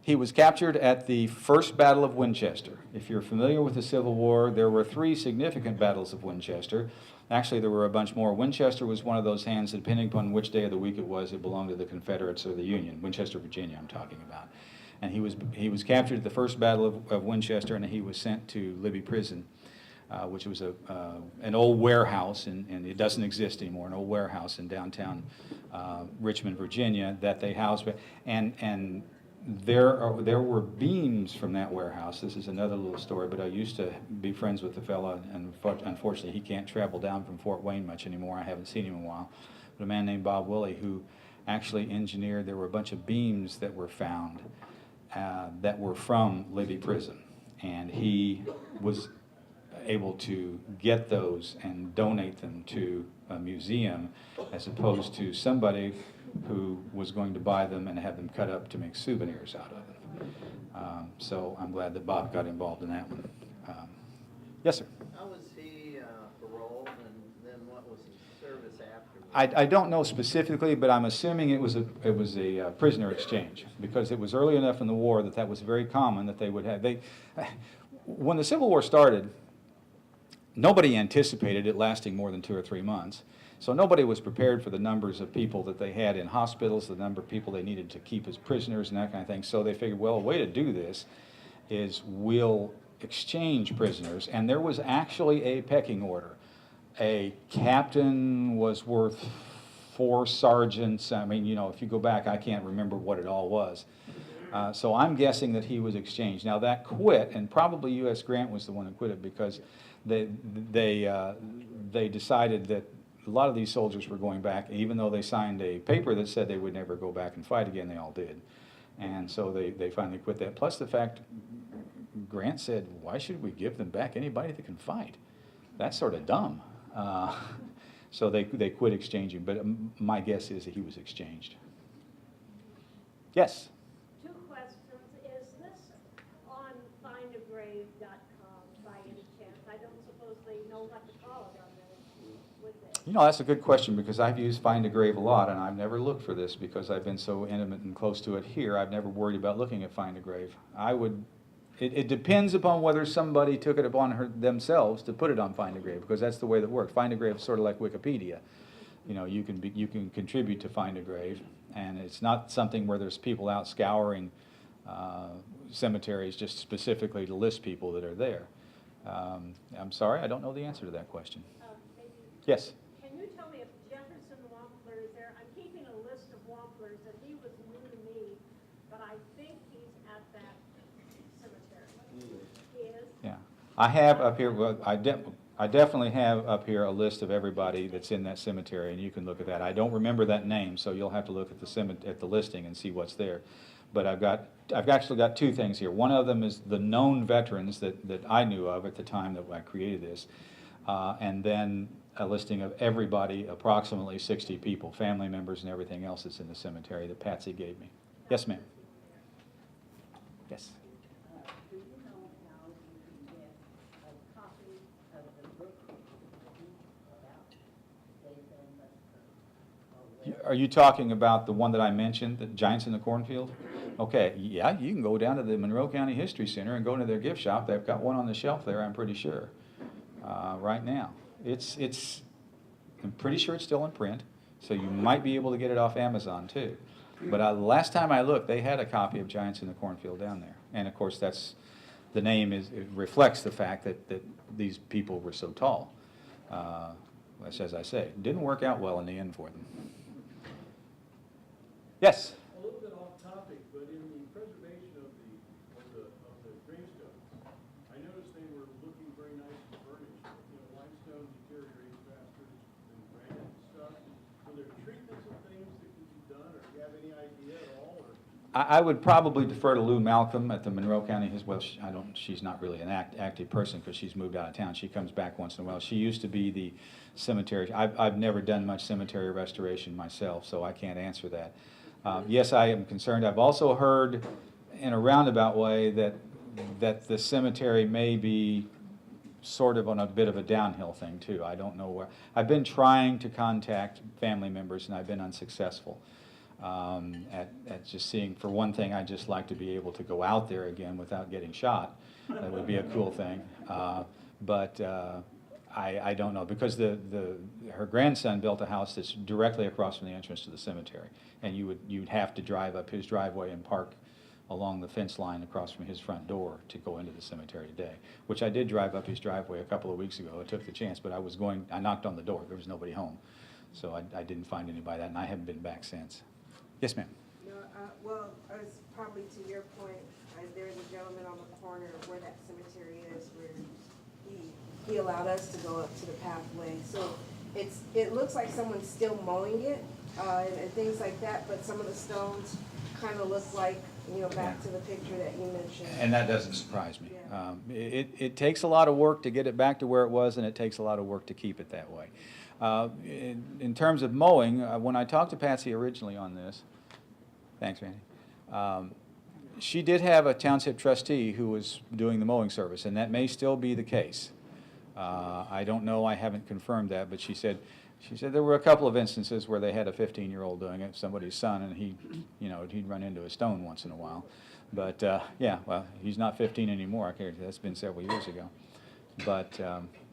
He was captured at the First Battle of Winchester. If you're familiar with the Civil War, there were 3 significant battles of Winchester. Actually, there were a bunch more. Winchester was one of those hands, depending upon which day of the week it belonged to the Confederates or the Union. Winchester, Virginia, I'm talking about. And he was captured at the First Battle of Winchester, and he was sent to Libby Prison, which was an old warehouse, and it doesn't exist anymore, an old warehouse in downtown Richmond, Virginia, that they housed. And there were beams from that warehouse. This is another little story, but I used to be friends with the fella, and unfortunately he can't travel down from Fort Wayne much anymore. I haven't seen him in a while. But a man named Bob Willey, who actually engineered, there were a bunch of beams that were found that were from Libby Prison. And he was able to get those and donate them to a museum, as opposed to somebody who was going to buy them and have them cut up to make souvenirs out of them. So I'm glad that Bob got involved in that one. Yes, sir. How was he paroled, and then what was his service afterwards? I don't know specifically, but I'm assuming it was a prisoner exchange, because it was early enough in the war that was very common that they would have. When the Civil War started, nobody anticipated it lasting more than 2 or 3 months. So nobody was prepared for the numbers of people that they had in hospitals, the number of people they needed to keep as prisoners and that kind of thing. So they figured, well, a way to do this is we'll exchange prisoners. And there was actually a pecking order. A captain was worth 4 sergeants. I mean, if you go back, I can't remember what it all was. So I'm guessing that he was exchanged. Now, that quit, and probably U.S. Grant was the one who quit it, because they decided that a lot of these soldiers were going back, even though they signed a paper that said they would never go back and fight again, they all did. And so they finally quit that. Plus the fact, Grant said, why should we give them back anybody that can fight? That's sort of dumb. So they quit exchanging, but my guess is that he was exchanged. Yes? Two questions. Is this on findagrave.com by any chance? I don't suppose they know what to call it on there, would they? You know, that's a good question, because I've used Find a Grave a lot, and I've never looked for this because I've been so intimate and close to it here. I've never worried about looking at Find a Grave. It depends upon whether somebody took it upon themselves to put it on Find a Grave, because that's the way that works. Find a Grave is sort of like Wikipedia. You know, you can contribute to Find a Grave, and it's not something where there's people out scouring cemeteries just specifically to list people that are there. I'm sorry, I don't know the answer to that question. Maybe. Yes? Can you tell me if Jefferson Wampler is there? I'm keeping a list of Wamplers, and he was new to me, but I think he's at that cemetery. He is? Yeah. I have up here, well, I definitely have up here a list of everybody that's in that cemetery, and you can look at that. I don't remember that name, so you'll have to look at the listing and see what's there. But I've actually got two things here. One of them is the known veterans that I knew of at the time that I created this, and then a listing of everybody, approximately 60 people, family members and everything else that's in the cemetery that Patsy gave me. Yes, ma'am. Yes. Do you know how you can get a copy of the book about David and Buskirk? Are you talking about the one that I mentioned, the Giants in the Cornfield? Okay, yeah, you can go down to the Monroe County History Center and go into their gift shop. They've got one on the shelf there, I'm pretty sure, right now. I'm pretty sure it's still in print, so you might be able to get it off Amazon too. But last time I looked, they had a copy of Giants in the Cornfield down there. And of course, the name it reflects the fact that these people were so tall. As I say, it didn't work out well in the end for them. Yes? A little bit off topic, but in the preservation of the gravestones, I noticed they were looking very nice and furnished. You know, limestone deteriorates faster than granite and stuff. Are there treatments of things that can be done, or do you have any idea at all? Or? I would probably defer to Lou Malcolm at the Monroe County. She's not really an active person because she's moved out of town. She comes back once in a while. She used to be the cemetery. I've never done much cemetery restoration myself, so I can't answer that. Yes, I am concerned. I've also heard in a roundabout way that the cemetery may be sort of on a bit of a downhill thing too. I don't know where. I've been trying to contact family members and I've been unsuccessful at just seeing. For one thing, I'd just like to be able to go out there again without getting shot. That would be a cool thing. But I don't know, because her grandson built a house that's directly across from the entrance to the cemetery, and you'd have to drive up his driveway and park along the fence line across from his front door to go into the cemetery today, which I did drive up his driveway a couple of weeks ago. I took the chance, but I knocked on the door. There was nobody home, so I didn't find anybody that, and I haven't been back since. Yes, ma'am. No, well, it's probably to your point, there's a gentleman on the corner where that cemetery is, where he allowed us to go up to the pathway. So it looks like someone's still mowing it, and things like that, but some of the stones kind of look like, you know, back to the picture that you mentioned. And that doesn't surprise me. Yeah. It takes a lot of work to get it back to where it was, and it takes a lot of work to keep it that way. In terms of mowing, when I talked to Patsy originally on this, thanks, Randy, she did have a township trustee who was doing the mowing service, and that may still be the case. I don't know, I haven't confirmed that, but she said there were a couple of instances where they had a 15-year-old doing it, somebody's son, and he'd run into a stone once in a while. But yeah, well, he's not 15 anymore. That's been several years ago. But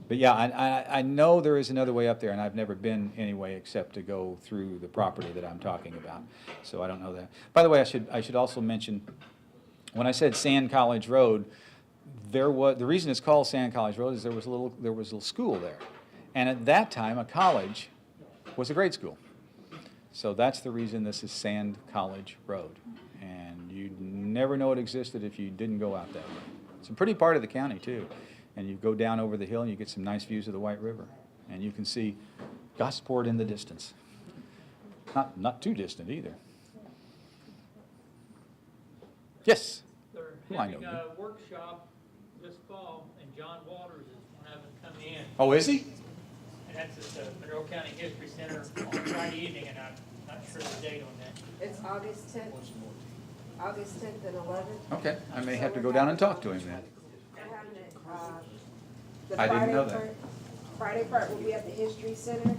yeah, I know there is another way up there, and I've never been anyway except to go through the property that I'm talking about. So I don't know that. By the way, I should also mention, when I said Sand College Road, the reason it's called Sand College Road is there was a little school there, and at that time a college was a grade school. So that's the reason this is Sand College Road, and you'd never know it existed if you didn't go out that way. It's a pretty part of the county too. And you go down over the hill and you get some nice views of the White River. And you can see Gosport in the distance. Not too distant either. Yes? They're Well, I having know a workshop this fall, and John Waters is one of them coming in. Oh, is he? And that's at the Monroe County History Center on Friday evening, and I'm not sure the date on that. It's August 10th, August 10th and 11th. Okay, I may have to go down and talk to him then. We're having it, the I didn't know Friday that. part- Friday part will be at the History Center,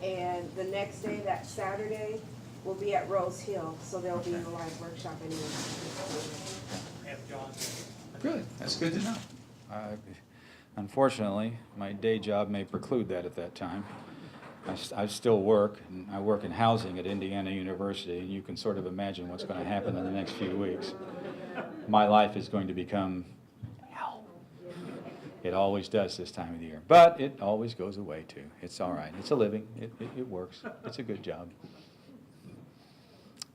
and the next day, that Saturday, will be at Rose Hill, so there'll be a live workshop anyway. Have John. Good, that's good to know. Unfortunately, my day job may preclude that at that time. I still work, and I work in housing at Indiana University, and you can sort of imagine what's going to happen in the next few weeks. My life is going to become hell. It always does this time of the year, but it always goes away too. It's all right. It's a living. It works. It's a good job.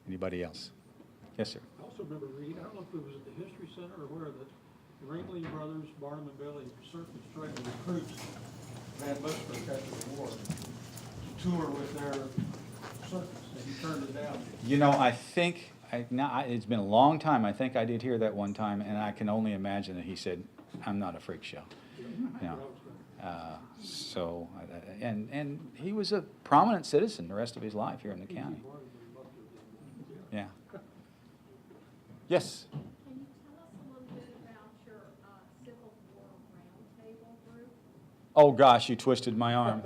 Anybody else? Yes, sir. I also remember reading, I don't know if it was at the History Center or where, that the Ringling Brothers, Barnum and Bailey certainly tried to recruit Van Buskirk after the war to tour with their circus, and he turned it down. You know, I think, it's been a long time, I think I did hear that one time, and I can only imagine that he said, I'm not a freak show. You know, and he was a prominent citizen the rest of his life here in the county. Yeah. Yes? Can you tell us a little bit about your Civil War Roundtable group? Oh, gosh, you twisted my arm.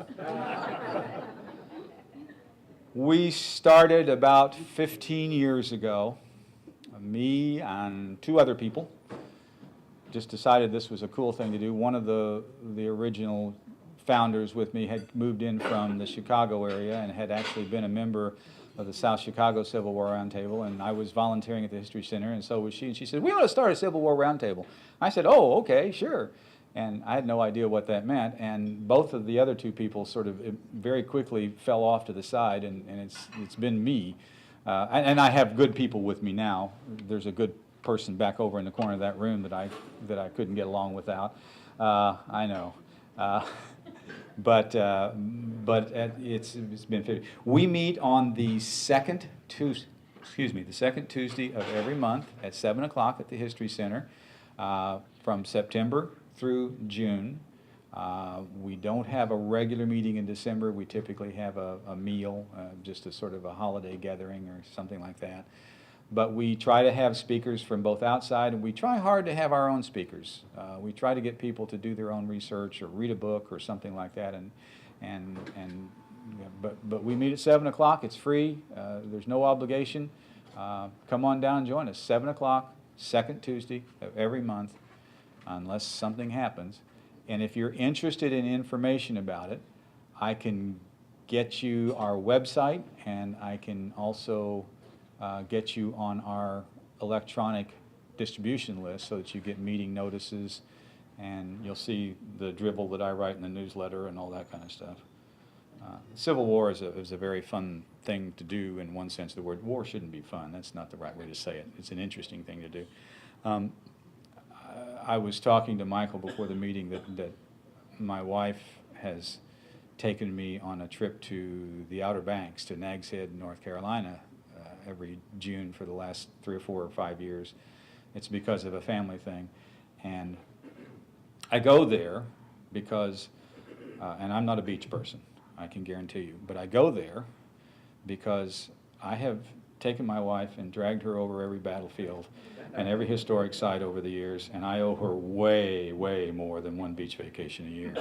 We started about 15 years ago. Me and two other people just decided this was a cool thing to do. One of the original founders with me had moved in from the Chicago area and had actually been a member of the South Chicago Civil War Roundtable, and I was volunteering at the History Center, and so was she. And she said, we want to start a Civil War Roundtable. I said, oh, okay, sure. And I had no idea what that meant, and both of the other two people sort of very quickly fell off to the side, and it's been me. And I have good people with me now. There's a good person back over in the corner of that room that I couldn't get along without. I know. But it's been 50. We meet on the second Tuesday of every month at 7 o'clock at the History Center from September through June. We don't have a regular meeting in December. We typically have a meal, just a sort of a holiday gathering or something like that. But we try to have speakers from both outside, and we try hard to have our own speakers. We try to get people to do their own research or read a book or something like that. But we meet at 7 o'clock. It's free. There's no obligation. Come on down and join us. 7 o'clock, second Tuesday of every month, unless something happens. And if you're interested in information about it, I can get you our website, and I can also get you on our electronic distribution list so that you get meeting notices, and you'll see the dribble that I write in the newsletter and all that kind of stuff. Civil War is a very fun thing to do in one sense of the word. War shouldn't be fun. That's not the right way to say it. It's an interesting thing to do. I was talking to Michael before the meeting that my wife has taken me on a trip to the Outer Banks, to Nags Head, North Carolina, every June for the last 3 or 4 or 5 years. It's because of a family thing. And I go there because, and I'm not a beach person, I can guarantee you, but I go there because I have taken my wife and dragged her over every battlefield and every historic site over the years, and I owe her way, way more than one beach vacation a year.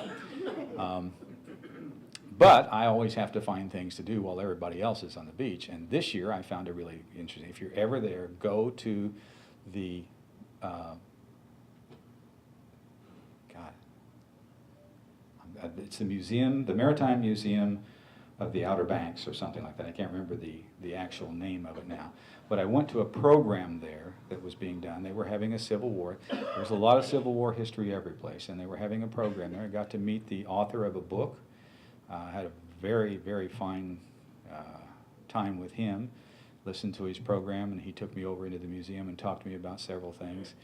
But I always have to find things to do while everybody else is on the beach. And this year I found it really interesting. If you're ever there, go to the, it's the museum, the Maritime Museum of the Outer Banks or something like that. I can't remember the actual name of it now. But I went to a program there that was being done. They were having a Civil War. There's a lot of Civil War history every place, and they were having a program there. I got to meet the author of a book. Had a very, very fine time with him. listened to his program, and he took me over into the museum and talked to me about several things.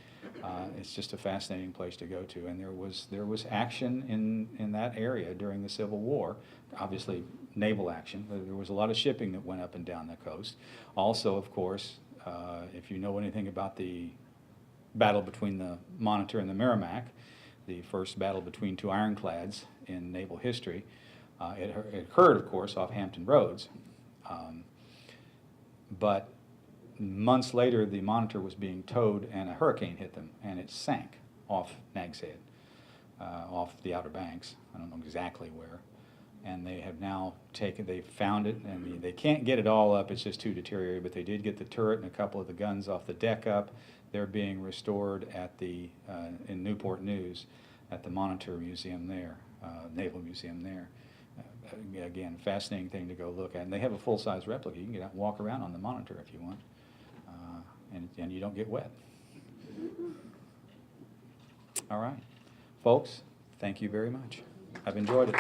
It's just a fascinating place to go to, and there was action in that area during the Civil War. Obviously, naval action. There was a lot of shipping that went up and down the coast. Also, of course, if you know anything about the battle between the Monitor and the Merrimack, the first battle between two ironclads in naval history, it occurred, of course, off Hampton Roads. But months later, the Monitor was being towed, and a hurricane hit them, and it sank off Nag's Head, off the Outer Banks. I don't know exactly where. And they have now they found it, and they can't get it all up, it's just too deteriorated, but they did get the turret and a couple of the guns off the deck up. They're being restored at in Newport News at the Monitor Museum there, Naval Museum there. Again, fascinating thing to go look at. And they have a full-size replica. You can get out and walk around on the Monitor if you want, and you don't get wet. All right. Folks, thank you very much. I've enjoyed it.